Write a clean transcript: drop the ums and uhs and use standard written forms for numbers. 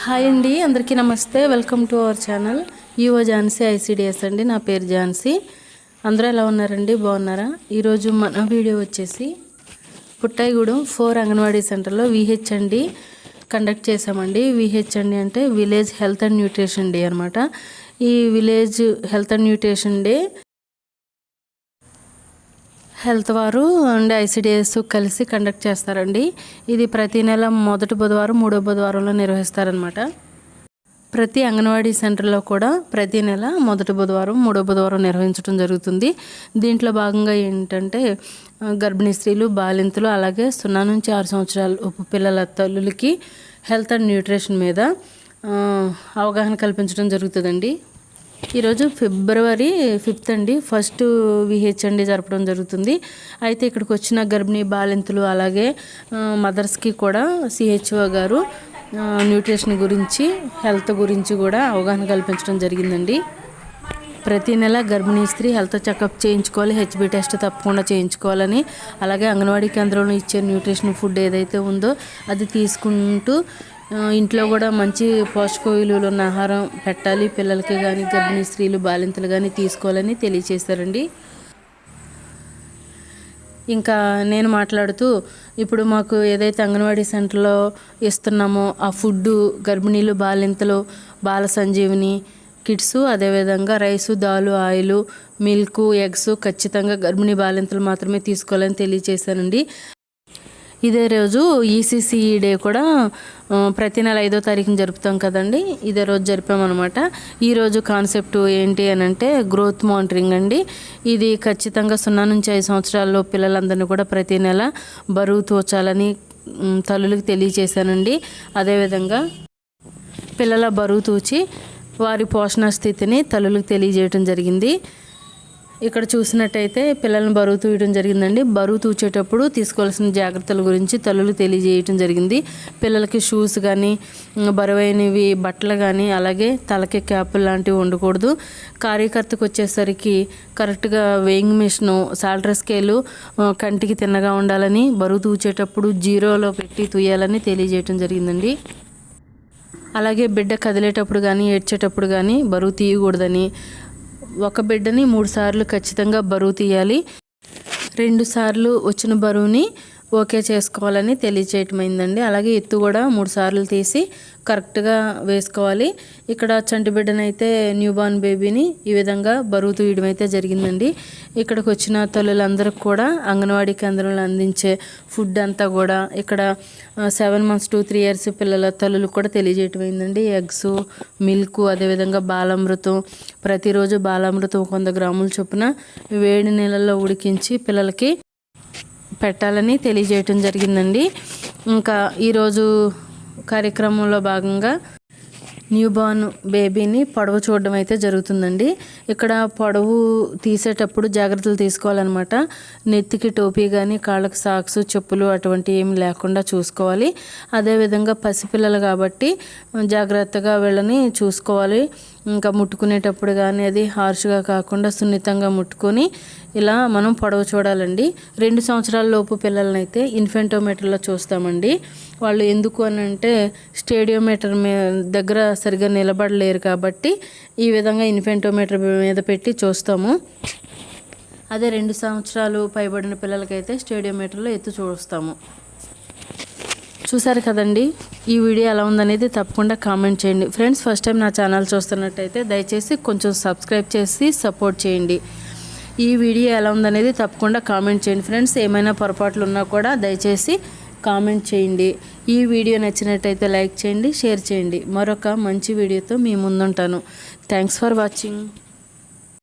Hi అండి, అందరికీ నమస్తే. Welcome to our channel EO Jhansi ICDS అండి. నా పేరు ఝాన్సీ. అందరూ ఎలా ఉన్నారండి? బాగున్నారా? ఈరోజు మన వీడియో వచ్చేసి పుట్టాయిగూడెం 4 అంగన్వాడీ సెంటర్లో విహెచ్ఎండి కండక్ట్ చేసామండి. విహెచ్ఎండి అంటే village health and nutrition day అనమాట. ఈ village health and nutrition day health వారు అండ్ ఐసిడిఎస్ కలిసి కండక్ట్ చేస్తారండి. ఇది ప్రతి నెల మొదటి బుధవారం, మూడో బుధవారంలో నిర్వహిస్తారనమాట. ప్రతి అంగన్వాడీ సెంటర్లో కూడా ప్రతి నెల మొదటి బుధవారం, మూడో బుధవారం నిర్వహించడం జరుగుతుంది. దీంట్లో భాగంగా ఏంటంటే గర్భిణీ స్త్రీలు, బాలింతలు, అలాగే 0 నుంచి 6 సంవత్సరాల పిల్లల తల్లులకి హెల్త్ అండ్ న్యూట్రిషన్ మీద అవగాహన కల్పించడం జరుగుతుందండి. ఈరోజు ఫిబ్రవరి 5 అండి, ఫస్ట్ విహెచ్ఎండి జరపడం జరుగుతుంది. అయితే ఇక్కడికి వచ్చిన గర్భిణీ బాలింతలు అలాగే మదర్స్కి కూడా సిహెచ్ఓ గారు న్యూట్రిషన్ గురించి, హెల్త్ గురించి కూడా అవగాహన కల్పించడం జరిగిందండి. ప్రతి నెల గర్భిణీ స్త్రీ హెల్త్ చెకప్ చేయించుకోవాలి, హెచ్బి టెస్ట్ తప్పకుండా చేయించుకోవాలని, అలాగే అంగన్వాడీ కేంద్రంలో ఇచ్చే న్యూట్రిషన్ ఫుడ్ ఏదైతే ఉందో అది తీసుకుంటూ ఇంట్లో కూడా మంచి పోషక విలువలు ఉన్న ఆహారం పెట్టాలి, పిల్లలకి కానీ గర్భిణీ స్త్రీలు, బాలింతలు కానీ తీసుకోవాలని తెలియచేశారండి. ఇంకా నేను మాట్లాడుతూ, ఇప్పుడు మాకు ఏదైతే అంగన్వాడీ సెంటర్లో ఇస్తున్నామో ఆ ఫుడ్డు గర్భిణీలు, బాలింతలు, బాల సంజీవిని కిట్స్, అదేవిధంగా రైసు, దాలు, ఆయిల్, మిల్క్, ఎగ్స్ ఖచ్చితంగా గర్భిణీ బాలింతలు మాత్రమే తీసుకోవాలని తెలియచేశానండి. ఇదే రోజు ఈసీసీఈ డే కూడా ప్రతి నెల 5వ తారీఖున జరుపుతాం కదండి. ఇదే రోజు జరిపామన్నమాట. ఈరోజు కాన్సెప్ట్ ఏంటి అని అంటే గ్రోత్ మానిటరింగ్ అండి. ఇది ఖచ్చితంగా 0 నుంచి 5 సంవత్సరాల్లో పిల్లలందరినీ కూడా ప్రతి నెల బరువు తూచాలని తల్లులకు తెలియచేశానండి. అదేవిధంగా పిల్లల బరువు తూచి వారి పోషణ స్థితిని తల్లులకు తెలియజేయడం జరిగింది. ఇక్కడ చూసినట్టయితే పిల్లలను బరువు తూయడం జరిగిందండి. బరువు తూచేటప్పుడు తీసుకోవాల్సిన జాగ్రత్తల గురించి తల్లులు తెలియజేయటం జరిగింది. పిల్లలకి షూస్ కానీ, బరువైనవి బట్టలు కానీ, అలాగే తలకి క్యాపులు లాంటివి ఉండకూడదు. కార్యకర్తకు వచ్చేసరికి కరెక్ట్గా వెయింగ్ మిషను, సాల్టర్ స్కేలు కంటికి తిన్నగా ఉండాలని, బరువు తూచేటప్పుడు 0లో పెట్టి తూయాలని తెలియజేయటం జరిగిందండి. అలాగే బిడ్డ కదిలేటప్పుడు కానీ, ఏడ్చేటప్పుడు కానీ బరువు తీయకూడదని, ఒక బిడ్డని 3 సార్లు ఖచ్చితంగా బరువు తీయాలి, 2 సార్లు వచ్చిన బరువుని ఓకే చేసుకోవాలని తెలియచేయటమైందండి. అలాగే ఎత్తు కూడా 3 సార్లు తీసి కరెక్ట్గా వేసుకోవాలి. ఇక్కడ చంటి బిడ్డనైతే న్యూబార్న్ బేబీని ఈ విధంగా బరువు తీయడం అయితే జరిగిందండి. ఇక్కడికి వచ్చిన తల్లులందరికీ కూడా అంగన్వాడీ కేంద్రంలో అందించే ఫుడ్ అంతా కూడా ఇక్కడ 7 months to 3 years పిల్లల తల్లులు కూడా తెలియజేయటమైందండి. ఎగ్స్, మిల్క్, అదేవిధంగా బాలామృతం, ప్రతిరోజు బాలామృతం 100 గ్రాముల చొప్పున వేడి నీళ్ళల్లో ఉడికించి పిల్లలకి పెట్టాలని తెలియజేయటం జరిగిందండి. ఇంకా ఈరోజు కార్యక్రమంలో భాగంగా న్యూబార్న్ బేబీని పొడవు చూడడం అయితే జరుగుతుందండి. ఇక్కడ పొడవు తీసేటప్పుడు జాగ్రత్తలు తీసుకోవాలన్నమాట. నెత్తికి టోపీ కానీ, కాళ్ళకి సాక్స్, చెప్పులు అటువంటి ఏమి లేకుండా చూసుకోవాలి. అదేవిధంగా పసిపిల్లలు కాబట్టి జాగ్రత్తగా వీళ్ళని చూసుకోవాలి. ఇంకా ముట్టుకునేటప్పుడు కానీ అది హార్ష్గా కాకుండా సున్నితంగా ముట్టుకొని ఇలా మనం పొడవు చూడాలండి. 2 సంవత్సరాల లోపు పిల్లలనైతే ఇన్ఫెంటోమీటర్లో చూస్తామండి. వాళ్ళు ఎందుకు అని అంటే స్టేడియోమీటర్ దగ్గర సరిగ్గా నిలబడలేరు కాబట్టి ఈ విధంగా ఇన్ఫెంటోమీటర్ మీద పెట్టి చూస్తాము. అదే 2 సంవత్సరాలు పైబడిన పిల్లలకైతే స్టేడియోమీటర్లో ఎత్తు చూస్తాము. చూసారు కదండి, ఈ వీడియో ఎలా ఉందనేది తప్పకుండా కామెంట్ చేయండి. ఫ్రెండ్స్, ఫస్ట్ టైం నా ఛానల్ చూస్తున్నట్టయితే దయచేసి కొంచెం సబ్స్క్రైబ్ చేసి సపోర్ట్ చేయండి. ఈ వీడియో ఎలా ఉందనేది తప్పకుండా కామెంట్ చేయండి. ఫ్రెండ్స్, ఏమైనా పొరపాట్లు ఉన్నా కూడా దయచేసి కామెంట్ చేయండి. ఈ వీడియో నచ్చినట్టయితే లైక్ చేయండి, షేర్ చేయండి. మరొక మంచి వీడియోతో మీ ముందుంటాను. Thanks for watching.